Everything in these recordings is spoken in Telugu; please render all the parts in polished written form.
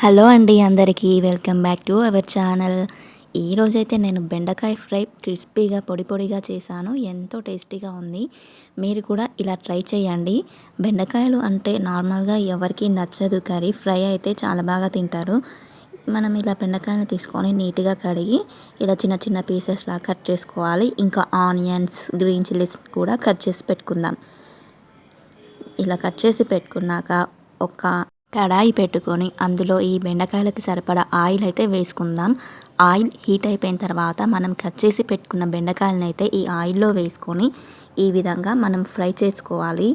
హలో అండి అందరికీ welcome back to our channel. ఈరోజైతే నేను బెండకాయ ఫ్రై క్రిస్పీగా పొడి పొడిగా చేశాను. ఎంతో టేస్టీగా ఉంది. మీరు కూడా ఇలా ట్రై చేయండి. బెండకాయలు అంటే నార్మల్గా ఎవరికి నచ్చదు, కర్రీ ఫ్రై అయితే చాలా బాగా తింటారు. మనం ఇలా బెండకాయలు తీసుకొని నీట్గా కడిగి ఇలా చిన్న చిన్న పీసెస్లా కట్ చేసుకోవాలి. ఇంకా ఆనియన్స్, గ్రీన్ చిల్లీస్ కూడా కట్ చేసి పెట్టుకుందాం. ఇలా కట్ చేసి పెట్టుకున్నాక ఒక కడాయి పెట్టుకొని అందులో ఈ బెండకాయలకి సరిపడా ఆయిల్ అయితే వేసుకుందాం. ఆయిల్ హీట్ అయిపోయిన తర్వాత మనం కట్ చేసి పెట్టుకున్న బెండకాయలను అయితే ఈ ఆయిల్లో వేసుకొని ఈ విధంగా మనం ఫ్రై చేసుకోవాలి.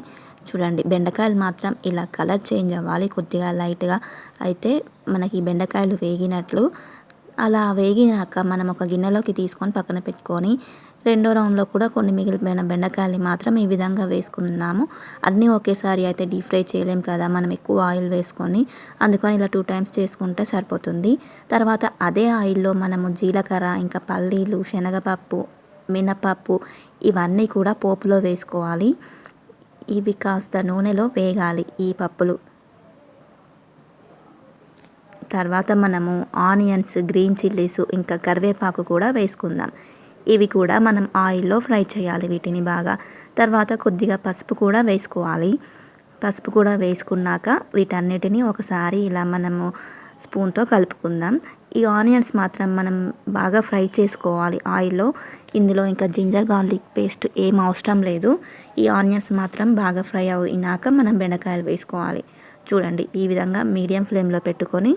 చూడండి, బెండకాయలు మాత్రం ఇలా కలర్ చేంజ్ అవ్వాలి, కొద్దిగా లైట్గా అయితే మనకి బెండకాయలు వేగినట్లు. అలా వేగినాక మనం ఒక గిన్నెలోకి తీసుకొని పక్కన పెట్టుకొని రెండో రౌండ్లో కూడా కొన్ని మిగిలిపోయిన బెండకాయలు మాత్రం ఈ విధంగా వేసుకున్నాము. అన్నీ ఒకేసారి అయితే డీప్ ఫ్రై చేయలేం కదా, మనం ఎక్కువ ఆయిల్ వేసుకొని, అందుకని ఇలా 2 టైమ్స్ చేసుకుంటే సరిపోతుంది. తర్వాత అదే ఆయిల్లో మనము జీలకర్ర, ఇంకా పల్లీలు, శనగపప్పు, మినపప్పు ఇవన్నీ కూడా పోపులో వేసుకోవాలి. ఇవి కాస్త నూనెలో వేగాలి ఈ పప్పులు. తర్వాత మనము ఆనియన్స్, గ్రీన్ చిల్లీస్, ఇంకా కరివేపాకు కూడా వేసుకుందాం. ఇవి కూడా మనం ఆయిల్లో ఫ్రై చేయాలి వీటిని బాగా. తర్వాత కొద్దిగా పసుపు కూడా వేసుకోవాలి. పసుపు కూడా వేసుకున్నాక వీటన్నిటిని ఒకసారి ఇలా మనము స్పూన్తో కలుపుకుందాం. ఈ ఆనియన్స్ మాత్రం మనం బాగా ఫ్రై చేసుకోవాలి ఆయిల్లో. ఇందులో ఇంకా జింజర్ గార్లిక్ పేస్ట్ ఏం అవసరం లేదు. ఈ ఆనియన్స్ మాత్రం బాగా ఫ్రై అయినాక మనం బెండకాయలు వేసుకోవాలి. చూడండి, ఈ విధంగా మీడియం ఫ్లేమ్లో పెట్టుకొని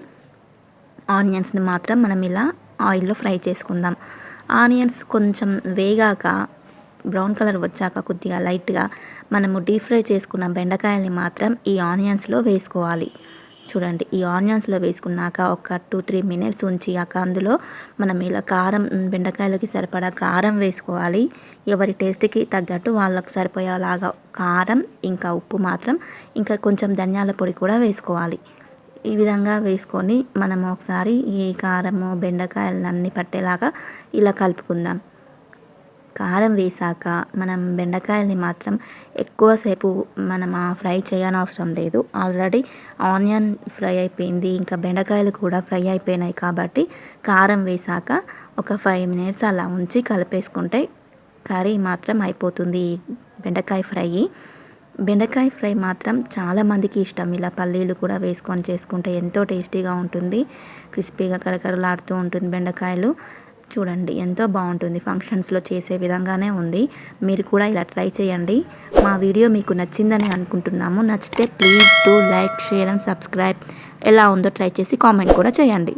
ఆనియన్స్ని మాత్రం మనం ఇలా ఆయిల్లో ఫ్రై చేసుకుందాం. ఆనియన్స్ కొంచెం వేగాక బ్రౌన్ కలర్ వచ్చాక కొద్దిగా లైట్గా మనము డీప్ ఫ్రై చేసుకున్న బెండకాయల్ని మాత్రం ఈ ఆనియన్స్లో వేసుకోవాలి. చూడండి, ఈ ఆనియన్స్లో వేసుకున్నాక ఒక 2-3 మినిట్స్ ఉంచాక అందులో మనం ఇలా కారం, బెండకాయలకి సరిపడా కారం వేసుకోవాలి. ఎవరి టేస్ట్కి తగ్గట్టు వాళ్ళకి సరిపోయేలాగా కారం, ఇంకా ఉప్పు మాత్రం, ఇంకా కొంచెం ధనియాల పొడి కూడా వేసుకోవాలి. ఈ విధంగా వేసుకొని మనం ఒకసారి ఈ కారము బెండకాయలన్నీ పట్టేలాగా ఇలా కలుపుకుందాం. కారం వేసాక మనం బెండకాయల్ని మాత్రం ఎక్కువసేపు మనం ఫ్రై చేయనవసరం లేదు. ఆల్రెడీ ఆనియన్ ఫ్రై అయిపోయింది, ఇంకా బెండకాయలు కూడా ఫ్రై అయిపోయినాయి కాబట్టి కారం వేసాక ఒక 5 మినిట్స్ అలా ఉంచి కలిపేసుకుంటే కర్రీ మాత్రం అయిపోతుంది. బెండకాయ ఫ్రై బెండకాయ ఫ్రై మాత్రం చాలామందికి ఇష్టం. ఇలా పల్లీలు కూడా వేసుకొని చేసుకుంటే ఎంతో టేస్టీగా ఉంటుంది. క్రిస్పీగా కరకరలాడుతూ ఉంటుంది బెండకాయలు. చూడండి, ఎంతో బాగుంటుంది. ఫంక్షన్స్లో చేసే విధంగానే ఉంది. మీరు కూడా ఇలా ట్రై చేయండి. మా వీడియో మీకు నచ్చిందని అనుకుంటున్నాము. నచ్చితే please do like, share and subscribe. ఎలా ఉందో ట్రై చేసి కామెంట్ కూడా చేయండి.